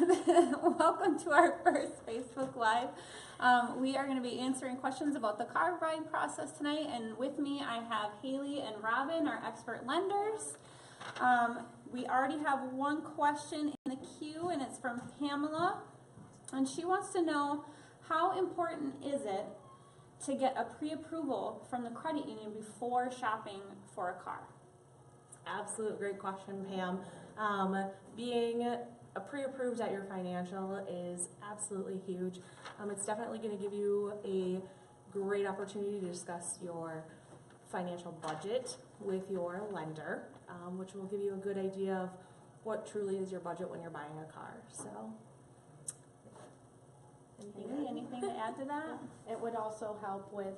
Welcome to our first Facebook Live. We are going to be answering questions about the car buying process tonight, and with me I have Haley and Robin, our expert lenders. We already have one question in the queue, and it's from Pamela, and she wants to know, how important is it to get a pre-approval from the credit union before shopping for a car? Absolute great question, Pam. Being pre-approved at your financial is absolutely huge. It's definitely going to give you a great opportunity to discuss your financial budget with your lender, which will give you a good idea of what truly is your budget when you're buying a car. So, anything to add to that? It would also help with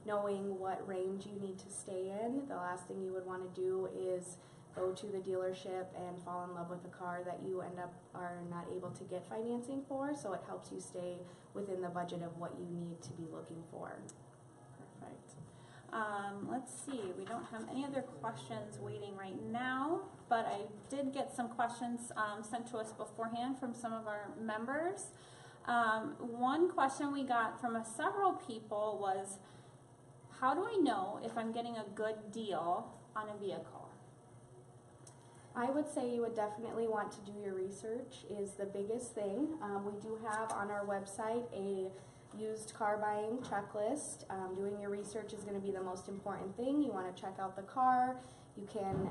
knowing what range you need to stay in. The last thing you would want to do is go to the dealership and fall in love with a car that you end up are not able to get financing for, so it helps you stay within the budget of what you need to be looking for. Perfect. Let's see, we don't have any other questions waiting right now, but I did get some questions sent to us beforehand from some of our members. One question we got from several people was, how do I know if I'm getting a good deal on a vehicle? I would say you would definitely want to do your research is the biggest thing. We do have on our website a used car buying checklist. Doing your research is going to be the most important thing. You want to check out the car. You can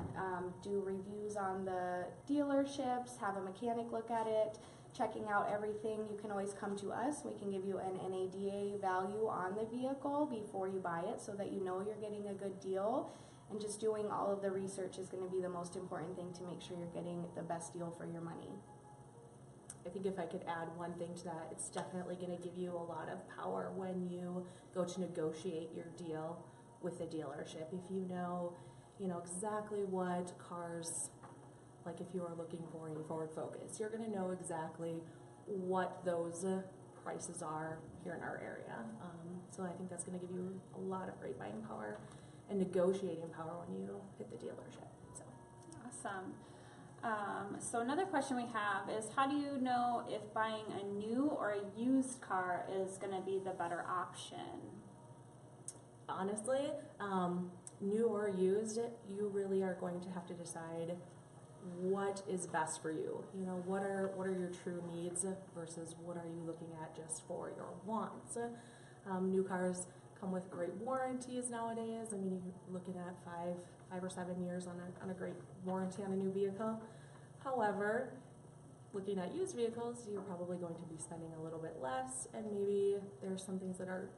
do reviews on the dealerships, have a mechanic look at it, checking out everything. You can always come to us. We can give you an NADA value on the vehicle before you buy it so that you know you're getting a good deal. And just doing all of the research is going to be the most important thing to make sure you're getting the best deal for your money. I think if I could add one thing to that, it's definitely going to give you a lot of power when you go to negotiate your deal with the dealership. If you know exactly what cars, like if you are looking for a Ford Focus, you're going to know exactly what those prices are here in our area. So I think that's going to give you a lot of great buying power and negotiating power when you hit the dealership. So awesome. So another question we have is, how do you know if buying a new or a used car is going to be the better option? Honestly, new or used, you really are going to have to decide what is best for you. What are your true needs versus what are you looking at just for your wants. New cars come with great warranties nowadays. I mean, you're looking at 5 or 7 years on a great warranty on a new vehicle. However, looking at used vehicles, you're probably going to be spending a little bit less, and maybe there's some things that are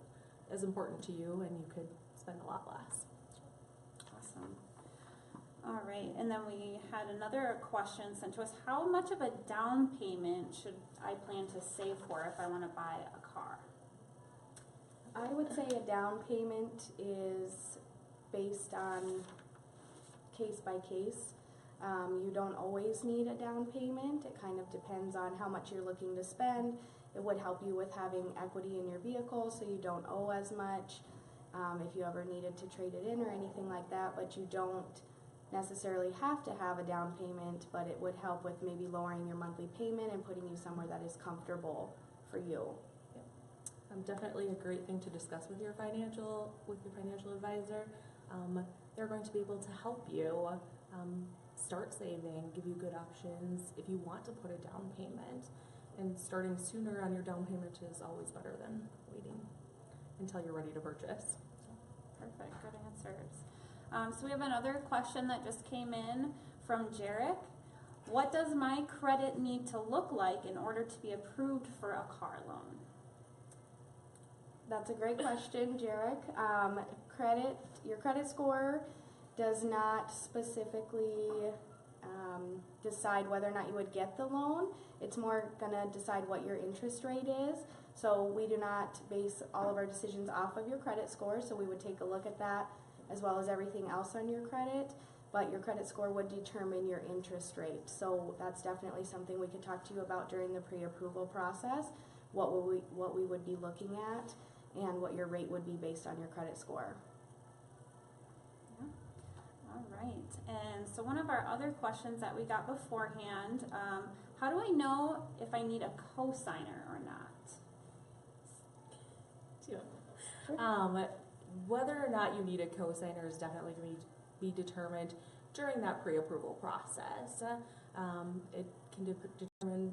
as important to you and you could spend a lot less. Awesome. All right, and then we had another question sent to us. How much of a down payment should I plan to save for if I want to buy a car? I would say a down payment is based on case by case. You don't always need a down payment. It kind of depends on how much you're looking to spend. It would help you with having equity in your vehicle so you don't owe as much if you ever needed to trade it in or anything like that, but you don't necessarily have to have a down payment, but it would help with maybe lowering your monthly payment and putting you somewhere that is comfortable for you. Definitely a great thing to discuss with your financial advisor. They're going to be able to help you start saving, give you good options if you want to put a down payment. And starting sooner on your down payment is always better than waiting until you're ready to purchase. Perfect, good answers. So we have another question that just came in from Jarek. What does my credit need to look like in order to be approved for a car loan? That's a great question, Jarek. Your credit score does not specifically decide whether or not you would get the loan. It's more going to decide what your interest rate is. So we do not base all of our decisions off of your credit score, so we would take a look at that as well as everything else on your credit, but your credit score would determine your interest rate. So that's definitely something we could talk to you about during the pre-approval process, what we would be looking at and what your rate would be based on your credit score. All right, and so one of our other questions that we got beforehand How do I know if I need a cosigner or not? Whether or not you need a cosigner is definitely going to be determined during that pre-approval process. It can determine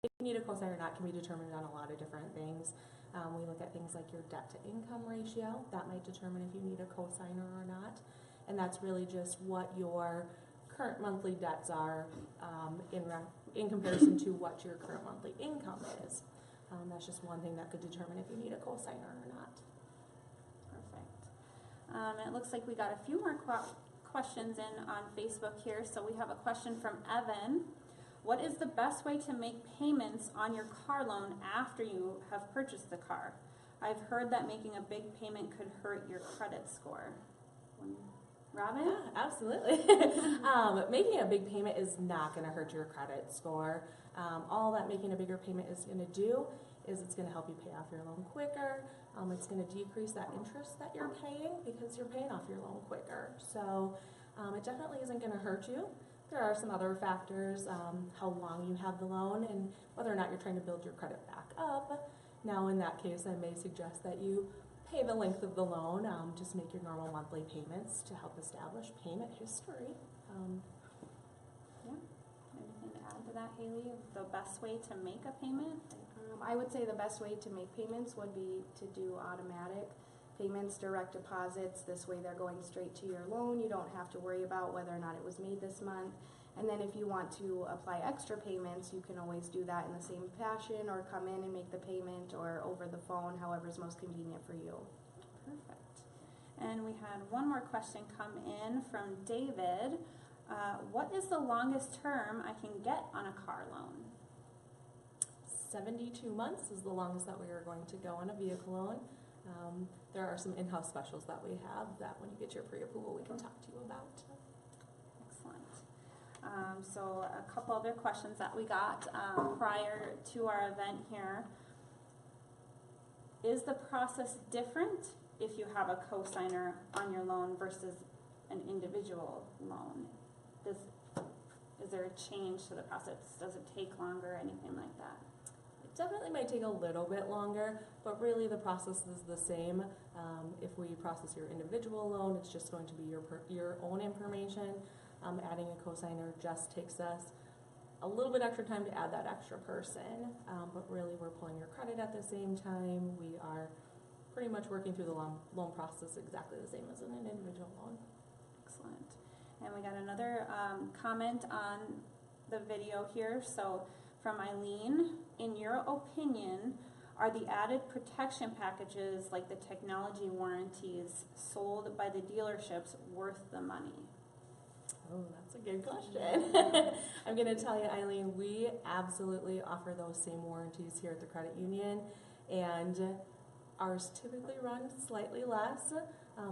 if you need a cosigner or not can be determined on a lot of different things. We look at things like your debt to income ratio. That might determine if you need a cosigner or not. And that's really just what your current monthly debts are in comparison to what your current monthly income is. That's just one thing that could determine if you need a cosigner or not. Perfect. It looks like we got a few more questions in on Facebook here. So we have a question from Evan. What is the best way to make payments on your car loan after you have purchased the car? I've heard that making a big payment could hurt your credit score. Robin? Yeah, absolutely. Making a big payment is not going to hurt your credit score. All that making a bigger payment is going to do is it's going to help you pay off your loan quicker. It's going to decrease that interest that you're paying because you're paying off your loan quicker. So it definitely isn't going to hurt you. There are some other factors, how long you have the loan and whether or not you're trying to build your credit back up. Now in that case, I may suggest that you pay the length of the loan, just make your normal monthly payments to help establish payment history. Anything to add to that, Haley? The best way to make a payment? I would say the best way to make payments would be to do automatic payments, direct deposits. This way they're going straight to your loan. You don't have to worry about whether or not it was made this month. And then if you want to apply extra payments, you can always do that in the same fashion or come in and make the payment or over the phone, however is most convenient for you. Perfect. And we had one more question come in from David. What is the longest term I can get on a car loan? 72 months is the longest that we are going to go on a vehicle loan. There are some in-house specials that we have that when you get your pre-approval we can talk to you about. Excellent. So a couple other questions that we got prior to our event here. Is the process different if you have a cosigner on your loan versus an individual loan? Is there a change to the process? Does it take longer or anything like that? It definitely might take a little bit longer, but really the process is the same. If we process your individual loan, it's just going to be your own information. Adding a cosigner just takes us a little bit extra time to add that extra person, but really we're pulling your credit at the same time. We are pretty much working through the loan process exactly the same as an individual loan. Excellent. And we got another comment on the video here. So from Eileen, in your opinion, are the added protection packages like the technology warranties sold by the dealerships worth the money? Oh, that's a good question. I'm going to tell you, Eileen, we absolutely offer those same warranties here at the credit union, and ours typically run slightly less.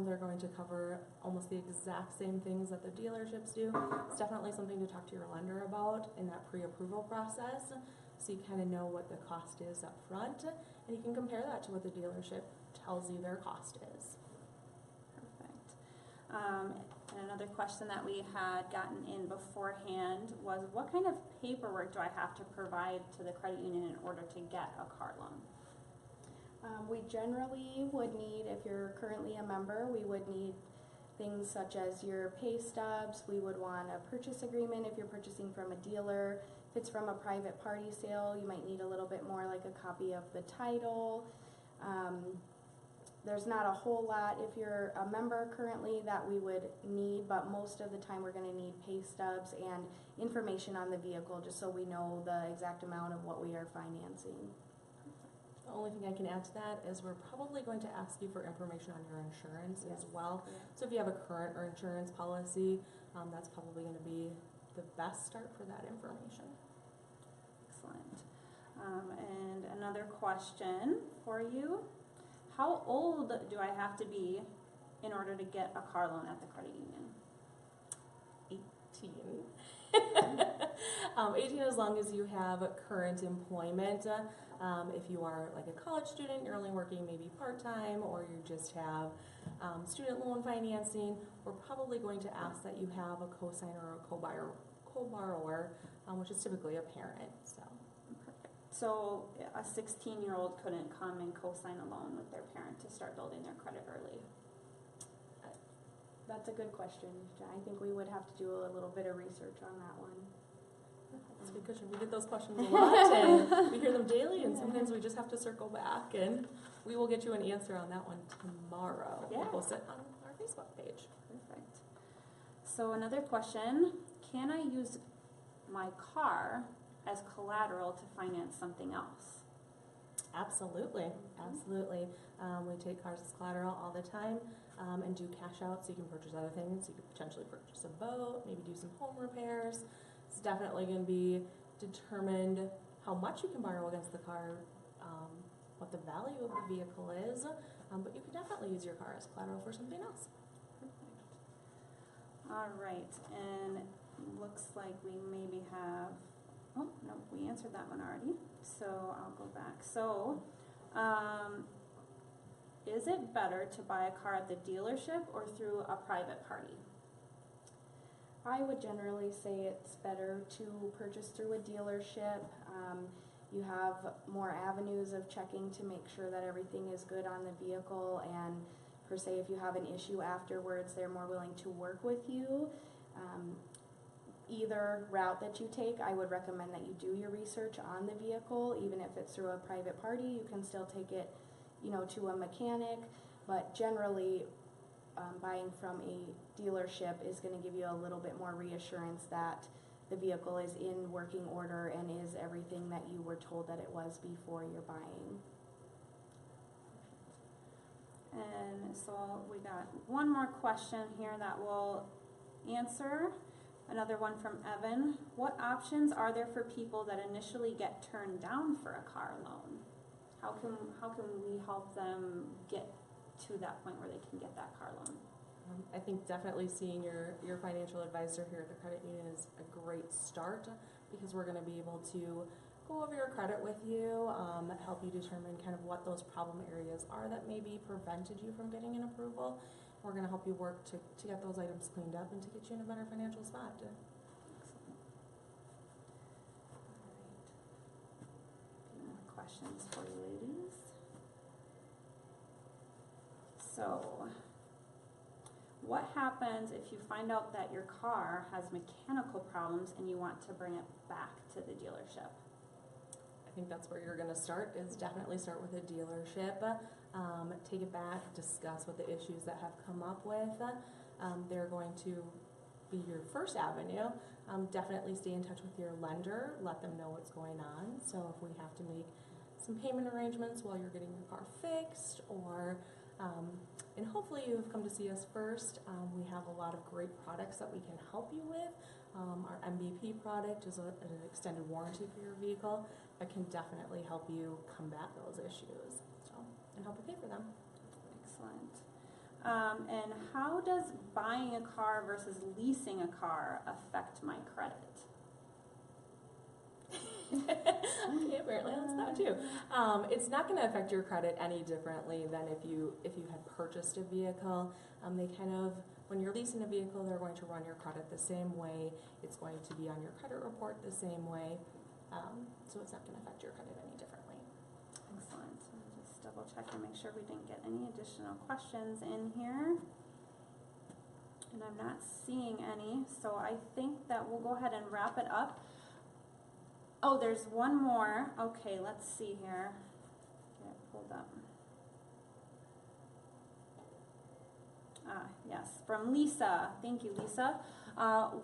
They're going to cover almost the exact same things that the dealerships do. It's definitely something to talk to your lender about in that pre-approval process, so you kind of know what the cost is up front, and you can compare that to what the dealership tells you their cost is. Perfect. And another question that we had gotten in beforehand was, what kind of paperwork do I have to provide to the credit union in order to get a car loan? We generally would need, if you're currently a member, we would need things such as your pay stubs. We would want a purchase agreement if you're purchasing from a dealer. If it's from a private party sale, you might need a little bit more, like a copy of the title. There's not a whole lot if you're a member currently that we would need, but most of the time we're going to need pay stubs and information on the vehicle just so we know the exact amount of what we are financing. The only thing I can add to that is we're probably going to ask you for information on your insurance as well. So if you have a current or insurance policy, that's probably going to be the best start for that information. Excellent. And another question for you. How old do I have to be in order to get a car loan at the credit union? 18. 18 as long as you have current employment. If you are like a college student, you're only working maybe part-time, or you just have student loan financing, we're probably going to ask that you have a cosigner or a co-borrower which is typically a parent, so. Perfect. So a 16-year-old couldn't come and co-sign a loan with their parent to start building their credit early? That's a good question. I think we would have to do a little bit of research on that one. That's a good question. We get those questions a lot, and we hear them daily, and sometimes we just have to circle back, and we will get you an answer on that one tomorrow. Yeah. We'll post it on our Facebook page. Perfect. So another question, can I use my car as collateral to finance something else? Absolutely, absolutely. We take cars as collateral all the time, and do cash out, so you can purchase other things. You could potentially purchase a boat, maybe do some home repairs. It's definitely going to be determined how much you can borrow against the car, what the value of the vehicle is, but you can definitely use your car as collateral for something else. All right, and looks like we maybe have, oh, no, we answered that one already, so I'll go back. So, is it better to buy a car at the dealership or through a private party? I would generally say it's better to purchase through a dealership. You have more avenues of checking to make sure that everything is good on the vehicle, and per se, if you have an issue afterwards, they're more willing to work with you. Either route that you take, I would recommend that you do your research on the vehicle. Even if it's through a private party, you can still take it, to a mechanic, but generally buying from a dealership is going to give you a little bit more reassurance that the vehicle is in working order and is everything that you were told that it was before you're buying. And so we got one more question here that we'll answer. Another one from Evan. What options are there for people that initially get turned down for a car loan? How can we help them get to that point where they can get that car loan? I think definitely seeing your financial advisor here at the credit union is a great start, because we're going to be able to go over your credit with you, help you determine kind of what those problem areas are that maybe prevented you from getting an approval. We're going to help you work to get those items cleaned up and to get you in a better financial spot. Excellent. All right. A few more questions for you ladies. So, what happens if you find out that your car has mechanical problems and you want to bring it back to the dealership? I think that's where you're going to start, is definitely start with a dealership. Take it back, discuss what the issues that have come up with. They're going to be your first avenue. Definitely stay in touch with your lender, let them know what's going on. So if we have to make some payment arrangements while you're getting your car fixed, or and hopefully you've come to see us first. We have a lot of great products that we can help you with. Our MVP product is an extended warranty for your vehicle that can definitely help you combat those issues, and help you pay for them. Excellent. And how does buying a car versus leasing a car affect my credit? Okay, apparently that's that too. It's not going to affect your credit any differently than if you had purchased a vehicle. They kind of, when you're leasing a vehicle, they're going to run your credit the same way. It's going to be on your credit report the same way. So it's not going to affect your credit any differently. Excellent. So I'll just double check and make sure we didn't get any additional questions in here. And I'm not seeing any, so I think that we'll go ahead and wrap it up. Oh, there's one more. Okay, let's see here. Get it pulled up. Yes, from Lisa. Thank you, Lisa.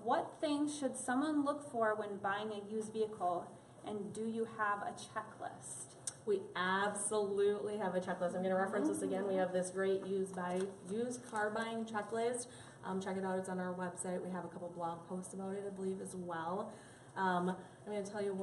What things should someone look for when buying a used vehicle, and do you have a checklist? We absolutely have a checklist. I'm going to reference this again. We have this great used car buying checklist. Check it out. It's on our website. We have a couple blog posts about it, I believe, as well. I'm going to tell you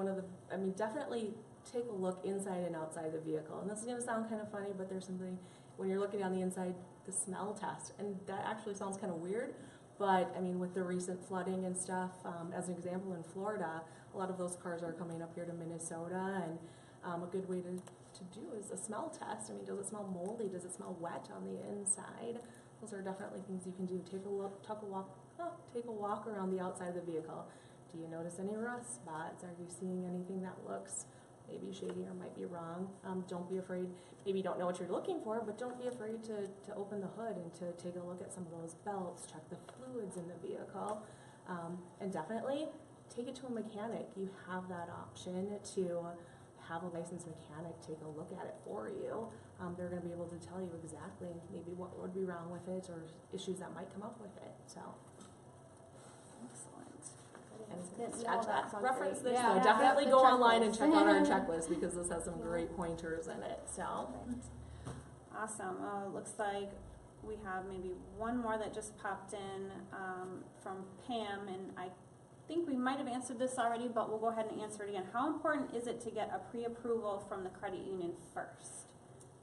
definitely take a look inside and outside the vehicle. And this is going to sound kind of funny, but there's something, when you're looking on the inside, the smell test. And that actually sounds kind of weird, but with the recent flooding and stuff, as an example, in Florida, a lot of those cars are coming up here to Minnesota, and a good way to do is a smell test. Does it smell moldy? Does it smell wet on the inside? Those are definitely things you can do. Take a walk around the outside of the vehicle. Do you notice any rust spots? Are you seeing anything that looks maybe shady or might be wrong? Don't be afraid. Maybe you don't know what you're looking for, but don't be afraid to open the hood and to take a look at some of those belts, check the fluids in the vehicle, and definitely take it to a mechanic. You have that option to have a licensed mechanic take a look at it for you. They're going to be able to tell you exactly maybe what would be wrong with it or issues that might come up with it. So, Excellent. and Didn't know add that that, sounds reference great. this. Yeah, So yeah, definitely the go online and checklist. check out our checklist because this has some great pointers in it. So, Awesome. Looks like we have maybe one more that just popped in from Pam, and I think we might have answered this already, but we'll go ahead and answer it again. How important is it to get a pre-approval from the credit union first?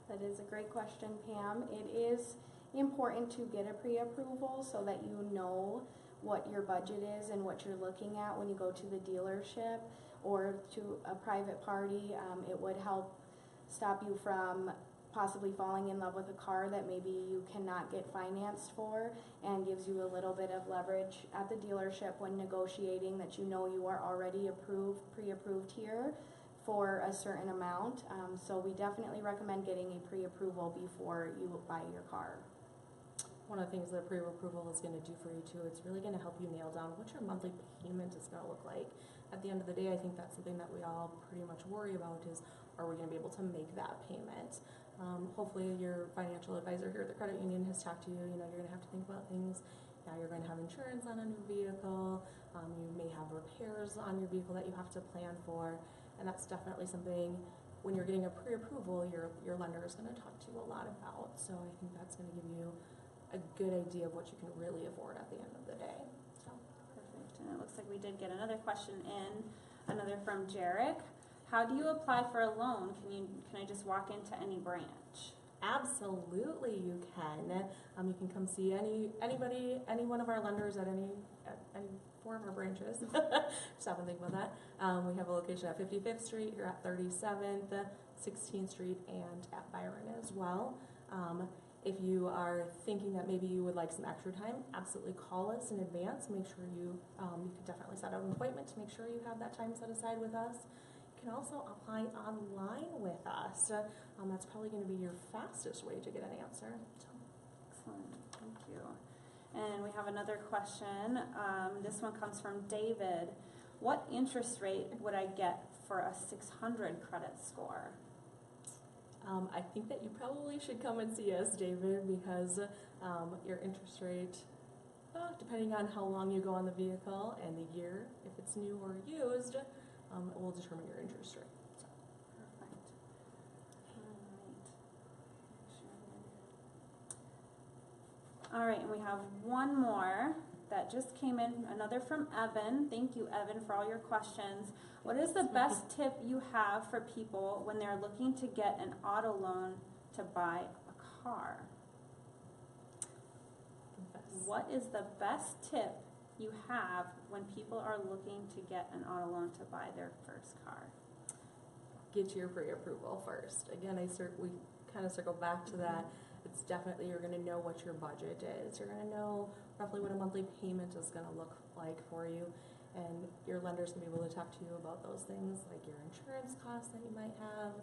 That is a great question, Pam. It is important to get a pre-approval so that you know what your budget is and what you're looking at when you go to the dealership or to a private party. It would help stop you from possibly falling in love with a car that maybe you cannot get financed for, and gives you a little bit of leverage at the dealership when negotiating that you know you are already pre-approved here for a certain amount. So we definitely recommend getting a pre-approval before you buy your car. one of the things that pre-approval is going to do for you too, it's really going to help you nail down what your monthly payment is going to look like. At the end of the day, I think that's something that we all pretty much worry about is, are we going to be able to make that payment? Hopefully your financial advisor here at the credit union has talked to you. You know, you're going to have to think about things. Now you're going to have insurance on a new vehicle. You may have repairs on your vehicle that you have to plan for. And that's definitely something, when you're getting a pre-approval, your lender is going to talk to you a lot about. So I think that's going to give you a good idea of what you can really afford at the end of the day. So. Perfect. And it looks like we did get another question in, another from Jarek. How do you apply for a loan? Can I just walk into any branch? Absolutely, you can. You can come see anybody, any one of our lenders at any 4 of our branches. Stop and think about that. We have a location at 55th Street, here at 37th, 16th Street, and at Byron as well. If you are thinking that maybe you would like some extra time, absolutely call us in advance. Make sure you can definitely set up an appointment to make sure you have that time set aside with us. You can also apply online with us. That's probably going to be your fastest way to get an answer. So. Excellent, thank you. And we have another question. This one comes from David. What interest rate would I get for a 600 credit score? I think that you probably should come and see us, David, because your interest rate, depending on how long you go on the vehicle and the year, if it's new or used, it will determine your interest rate. So. Perfect. All right, and we have one more that just came in, another from Evan. Thank you, Evan, for all your questions. What is the best tip you have for people when they're looking to get an auto loan to buy a car? What is the best tip you have when people are looking to get an auto loan to buy their first car? Get your pre-approval first. Again, we kind of circle back to that. It's definitely, you're going to know what your budget is. You're going to know roughly what a monthly payment is going to look like for you. And your lender's going to be able to talk to you about those things, like your insurance costs that you might have,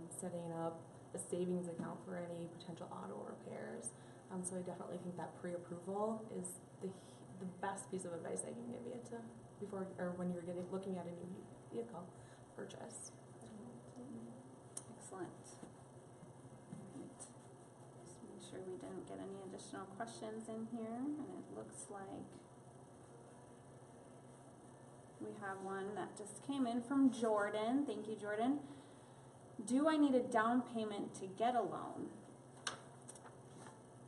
setting up a savings account for any potential auto repairs. So I definitely think that pre-approval is the best piece of advice I can give you before or when you're looking at a new vehicle purchase. Excellent. Right. Just make sure we didn't get any additional questions in here, and it looks like we have one that just came in from Jordan. Thank you, Jordan. Do I need a down payment to get a loan?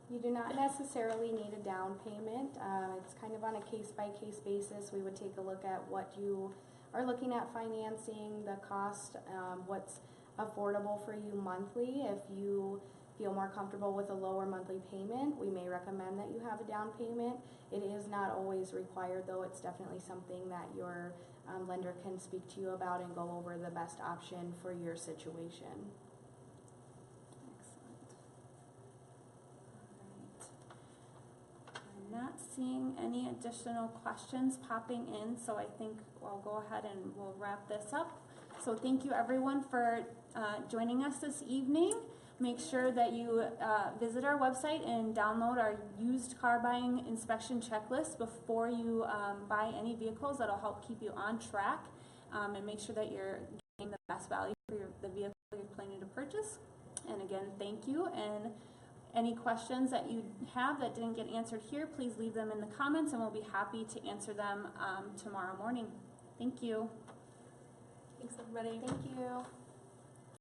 You do not necessarily need a down payment. It's kind of on a case-by-case basis. We would take a look at what you are looking at financing, the cost, what's affordable for you monthly. If you feel more comfortable with a lower monthly payment, we may recommend that you have a down payment. It is not always required, though. It's definitely something that your lender can speak to you about and go over the best option for your situation. Excellent. All right. I'm not not seeing any additional questions popping in, so I think I'll go ahead and we'll wrap this up. So thank you everyone for joining us this evening. Make sure that you visit our website and download our used car buying inspection checklist before you buy any vehicles. That'll help keep you on track and make sure that you're getting the best value for the vehicle you're planning to purchase. And again, thank you. And any questions that you have that didn't get answered here, please leave them in the comments and we'll be happy to answer them tomorrow morning. Thank you. Thanks, everybody. Thank you.